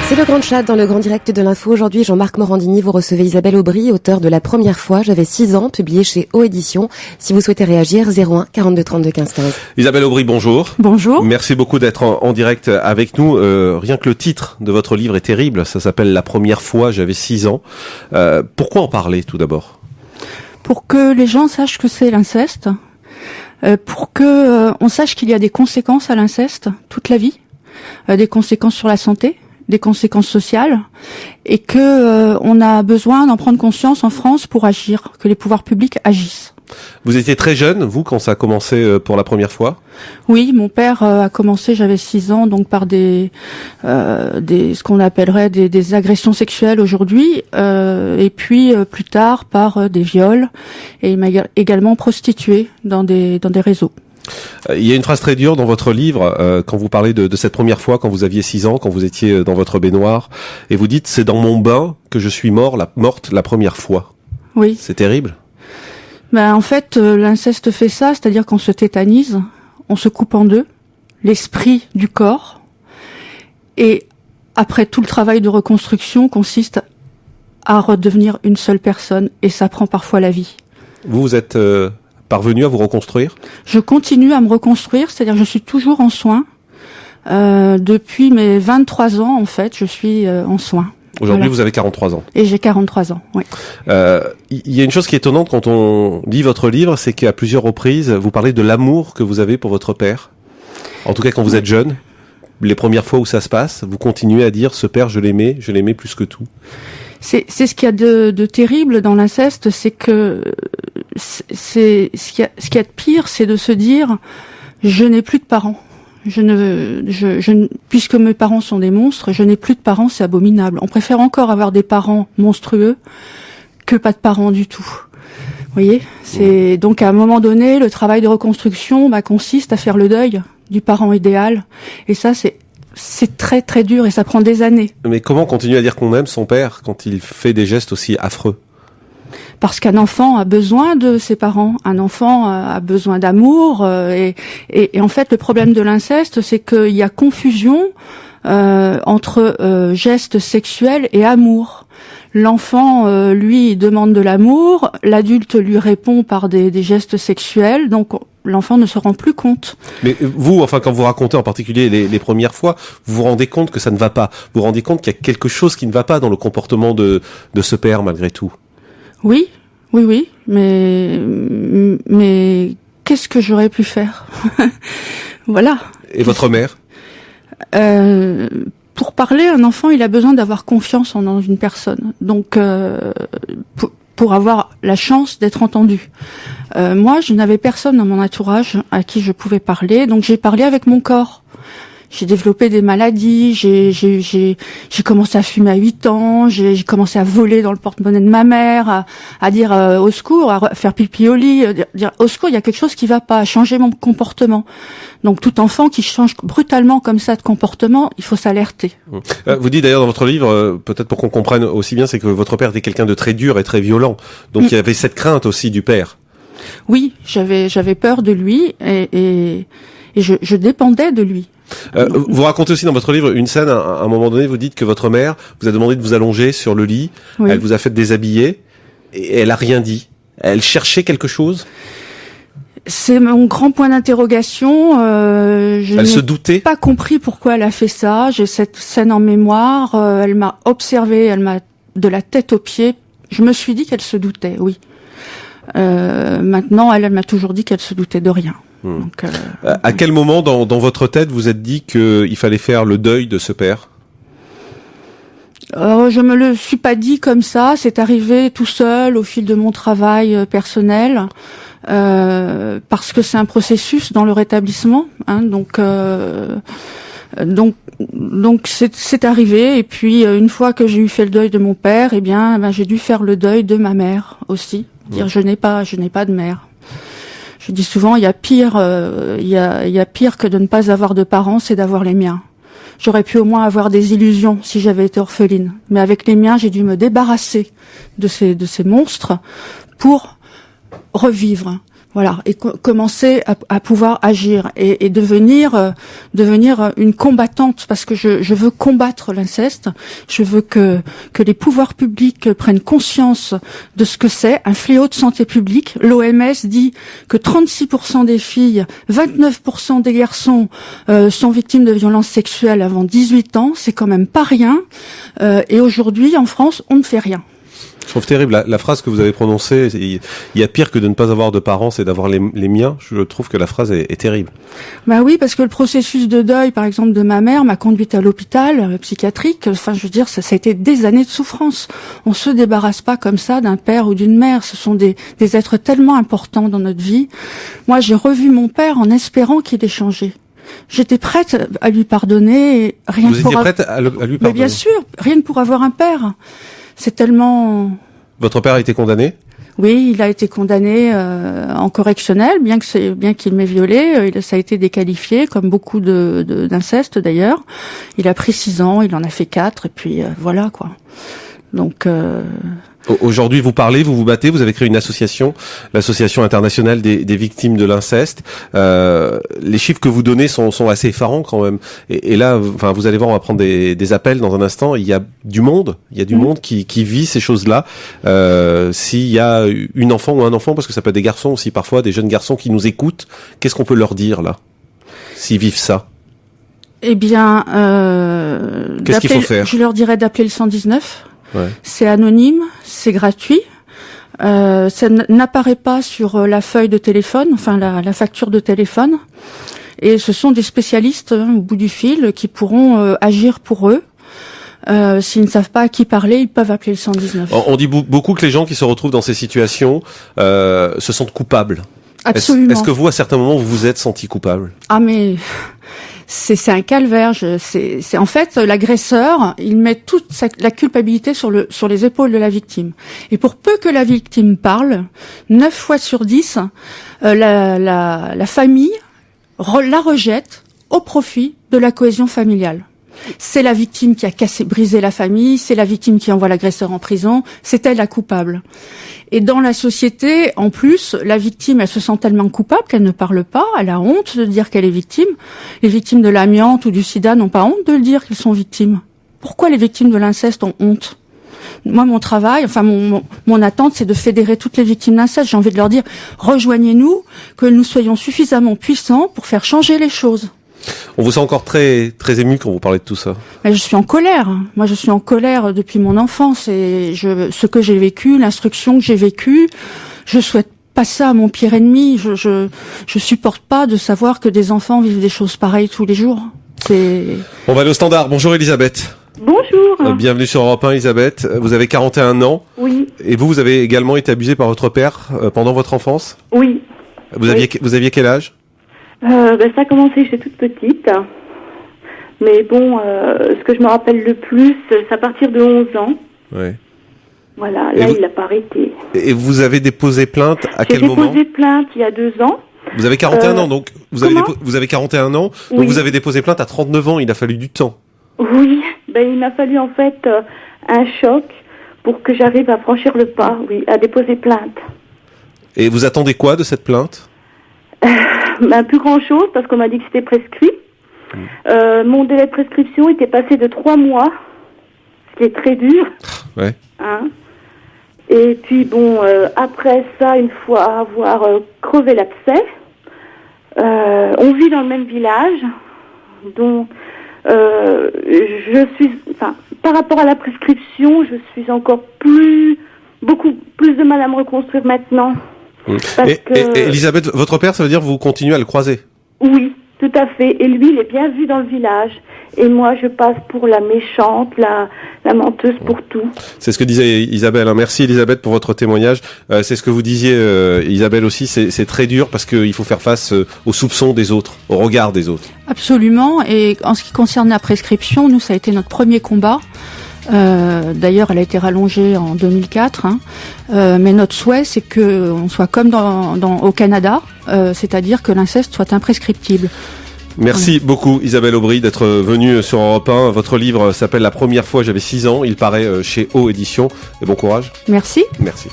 C'est le grand chat dans le grand direct de l'info. Aujourd'hui, Jean-Marc Morandini, vous recevez Isabelle Aubry, auteure de La Première fois, j'avais 6 ans, publié chez O Éditions. Si vous souhaitez réagir, 01 42 32 15 15. Isabelle Aubry, bonjour. Bonjour. Merci beaucoup d'être en direct avec nous. Rien que le titre de votre livre est terrible. Ça s'appelle La Première fois, j'avais 6 ans. Pourquoi en parler tout d'abord ? Pour que les gens sachent que c'est l'inceste, pour que on sache qu'il y a des conséquences à l'inceste toute la vie, des conséquences sur la santé, des conséquences sociales, et que on a besoin d'en prendre conscience en France pour agir, que les pouvoirs publics agissent. Vous étiez très jeune, vous, quand ça a commencé pour la première fois ? Oui, mon père a commencé, j'avais 6 ans, donc par ce qu'on appellerait des agressions sexuelles aujourd'hui, et puis plus tard par des viols, et il m'a également prostituée dans des réseaux. Il y a une phrase très dure dans votre livre, quand vous parlez de cette première fois, quand vous aviez 6 ans, quand vous étiez dans votre baignoire, et vous dites « c'est dans mon bain que je suis morte la première fois ». Oui. C'est terrible. En fait, l'inceste fait ça, c'est-à-dire qu'on se tétanise, on se coupe en deux, l'esprit du corps, et après tout le travail de reconstruction consiste à redevenir une seule personne, et ça prend parfois la vie. Vous êtes parvenu à vous reconstruire ? Je continue à me reconstruire, c'est-à-dire que je suis toujours en soins. Depuis mes 23 ans, en fait, je suis en soins. Aujourd'hui, vous avez 43 ans. Et j'ai 43 ans, oui. Il y a une chose qui est étonnante quand on lit votre livre, c'est qu'à plusieurs reprises, vous parlez de l'amour que vous avez pour votre père. En tout cas, quand vous êtes jeune, les premières fois où ça se passe, vous continuez à dire « ce père, je l'aimais plus que tout ». C'est ce qu'il y a de terrible dans l'inceste, c'est que ce qu'il y a de pire, c'est de se dire « je n'ai plus de parents ». Puisque mes parents sont des monstres, je n'ai plus de parents, c'est abominable. On préfère encore avoir des parents monstrueux que pas de parents du tout. Vous voyez, c'est donc à un moment donné, le travail de reconstruction consiste à faire le deuil du parent idéal, et ça c'est très très dur et ça prend des années. Mais comment continuer à dire qu'on aime son père quand il fait des gestes aussi affreux ? Parce qu'un enfant a besoin de ses parents, un enfant a besoin d'amour, et en fait le problème de l'inceste, c'est qu'il y a confusion entre gestes sexuels et amour. L'enfant, lui, demande de l'amour, l'adulte lui répond par des gestes sexuels, donc l'enfant ne se rend plus compte. Mais vous, enfin, quand vous racontez en particulier les premières fois, vous vous rendez compte que ça ne va pas. Vous vous rendez compte qu'il y a quelque chose qui ne va pas dans le comportement de ce père, malgré tout. Oui, mais qu'est-ce que j'aurais pu faire? Voilà. Et votre mère? Pour parler, un enfant, il a besoin d'avoir confiance dans une personne. Donc, pour avoir la chance d'être entendu. Moi, je n'avais personne dans mon entourage à qui je pouvais parler, donc j'ai parlé avec mon corps. J'ai développé des maladies, j'ai commencé à fumer à 8 ans, j'ai commencé à voler dans le porte-monnaie de ma mère, à dire au secours, à faire pipi au lit, dire au secours, il y a quelque chose qui va pas, à changer mon comportement. Donc tout enfant qui change brutalement comme ça de comportement, il faut s'alerter. Vous dites d'ailleurs dans votre livre, peut-être pour qu'on comprenne aussi bien, c'est que votre père était quelqu'un de très dur et très violent. Donc il y avait cette crainte aussi du père. Oui, j'avais peur de lui et je dépendais de lui. Vous racontez aussi dans votre livre une scène, à un moment donné, vous dites que votre mère vous a demandé de vous allonger sur le lit, oui. Elle vous a fait déshabiller, et elle a rien dit. Elle cherchait quelque chose? C'est mon grand point d'interrogation. Elle se doutait? Pas compris pourquoi elle a fait ça. J'ai cette scène en mémoire. Elle m'a observée, elle m'a de la tête aux pieds. Je me suis dit qu'elle se doutait, oui. Maintenant, elle m'a toujours dit qu'elle se doutait de rien. Donc, à quel moment dans votre tête vous êtes dit qu'il fallait faire le deuil de ce père? Je me le suis pas dit comme ça, c'est arrivé tout seul au fil de mon travail personnel, parce que c'est un processus dans le rétablissement, hein, donc c'est arrivé, et puis une fois que j'ai eu fait le deuil de mon père, j'ai dû faire le deuil de ma mère aussi, dire je n'ai pas de mère. Je dis souvent, il y a pire que de ne pas avoir de parents, c'est d'avoir les miens. J'aurais pu au moins avoir des illusions si j'avais été orpheline. Mais avec les miens, j'ai dû me débarrasser de ces monstres pour revivre. Voilà, et commencer à pouvoir agir et devenir une combattante, parce que je veux combattre l'inceste. Je veux que les pouvoirs publics prennent conscience de ce que c'est, un fléau de santé publique. L'OMS dit que 36% des filles, 29% des garçons sont victimes de violences sexuelles avant 18 ans. C'est quand même pas rien. Et aujourd'hui, en France, on ne fait rien. Je trouve terrible la phrase que vous avez prononcée. Il y a pire que de ne pas avoir de parents, c'est d'avoir les miens. Je trouve que la phrase est terrible. Bah oui, parce que le processus de deuil, par exemple, de ma mère m'a conduite à l'hôpital psychiatrique. Enfin, je veux dire, ça a été des années de souffrance. On se débarrasse pas comme ça d'un père ou d'une mère. Ce sont des êtres tellement importants dans notre vie. Moi, j'ai revu mon père en espérant qu'il ait changé. J'étais prête à lui pardonner. Vous étiez prête à lui pardonner? Mais bien sûr, rien que pour avoir un père. C'est tellement... Votre père a été condamné? Oui, il a été condamné en correctionnel, bien qu'il m'ait violé. Ça a été déqualifié, comme beaucoup d'inceste d'ailleurs. Il a pris 6 ans, il en a fait 4, et puis voilà quoi. Donc... Aujourd'hui, vous parlez, vous vous battez, vous avez créé une association, l'association internationale des victimes de l'inceste. Les chiffres que vous donnez sont assez effarants quand même. Et là, enfin, vous allez voir, on va prendre des appels dans un instant. Il y a du monde, monde qui vit ces choses-là. S'il y a une enfant ou un enfant, parce que ça peut être des garçons aussi parfois, des jeunes garçons qui nous écoutent, qu'est-ce qu'on peut leur dire là, s'ils vivent ça? Eh bien, qu'est-ce qu'il faut faire? Je leur dirais d'appeler le 119. Ouais. C'est anonyme, c'est gratuit. Ça n'apparaît pas sur la feuille de téléphone, enfin la facture de téléphone. Et ce sont des spécialistes au bout du fil qui pourront agir pour eux. S'ils ne savent pas à qui parler, ils peuvent appeler le 119. On dit beaucoup que les gens qui se retrouvent dans ces situations se sentent coupables. Absolument. Est-ce que vous, à certains moments, vous vous êtes senti coupable? Ah mais... C'est un calvaire. C'est en fait l'agresseur. Il met toute la culpabilité sur les épaules de la victime. Et pour peu que la victime parle, 9 fois sur 10, la famille la rejette au profit de la cohésion familiale. C'est la victime qui a brisé la famille, c'est la victime qui envoie l'agresseur en prison, c'est elle la coupable. Et dans la société, en plus, la victime, elle se sent tellement coupable qu'elle ne parle pas, elle a honte de dire qu'elle est victime. Les victimes de l'amiante ou du sida n'ont pas honte de le dire qu'ils sont victimes. Pourquoi les victimes de l'inceste ont honte? Moi, mon travail, enfin mon attente, c'est de fédérer toutes les victimes d'inceste. J'ai envie de leur dire, rejoignez-nous, que nous soyons suffisamment puissants pour faire changer les choses. On vous sent encore très très ému quand vous parlez de tout ça. Mais je suis en colère. Moi, je suis en colère depuis mon enfance et ce que j'ai vécu, l'instruction que j'ai vécue, je souhaite pas ça à mon pire ennemi. Je supporte pas de savoir que des enfants vivent des choses pareilles tous les jours. On va aller au standard. Bonjour Elisabeth. Bonjour. Bienvenue sur Europe 1, Elisabeth. Vous avez 41 ans. Oui. Et vous avez également été abusée par votre père pendant votre enfance? Oui. Vous aviez quel âge? Ça a commencé, j'étais toute petite. Mais bon, ce que je me rappelle le plus, c'est à partir de 11 ans. Ouais. Voilà, là, il n'a pas arrêté. Et vous avez déposé plainte à quel moment? J'ai déposé plainte il y a 2 ans. Vous avez 41 ans, donc vous avez 41 ans, oui. Donc vous avez déposé plainte à 39 ans, il a fallu du temps. Oui, il m'a fallu en fait un choc pour que j'arrive à franchir le pas, oui, à déposer plainte. Et vous attendez quoi de cette plainte? Plus grand chose, parce qu'on m'a dit que c'était prescrit. Mon délai de prescription était passé de 3 mois, ce qui est très dur. Ouais. Hein. Et puis bon, après ça, une fois avoir crevé l'abcès, on vit dans le même village, donc je suis, par rapport à la prescription, je suis encore beaucoup plus de mal à me reconstruire maintenant. Et Elisabeth, votre père, ça veut dire que vous continuez à le croiser? Oui, tout à fait. Et lui, il est bien vu dans le village. Et moi, je passe pour la méchante, la menteuse pour tout. C'est ce que disait Isabelle. Merci Elisabeth pour votre témoignage. C'est ce que vous disiez, Isabelle aussi. C'est très dur parce qu'il faut faire face aux soupçons des autres, au regard des autres. Absolument. Et en ce qui concerne la prescription, nous, ça a été notre premier combat. D'ailleurs, elle a été rallongée en 2004. Mais notre souhait, c'est que on soit comme au Canada, c'est-à-dire que l'inceste soit imprescriptible. Merci beaucoup Isabelle Aubry d'être venue sur Europe 1. Votre livre s'appelle La première fois j'avais 6 ans. Il paraît chez O Éditions. Et bon courage. Merci. Merci.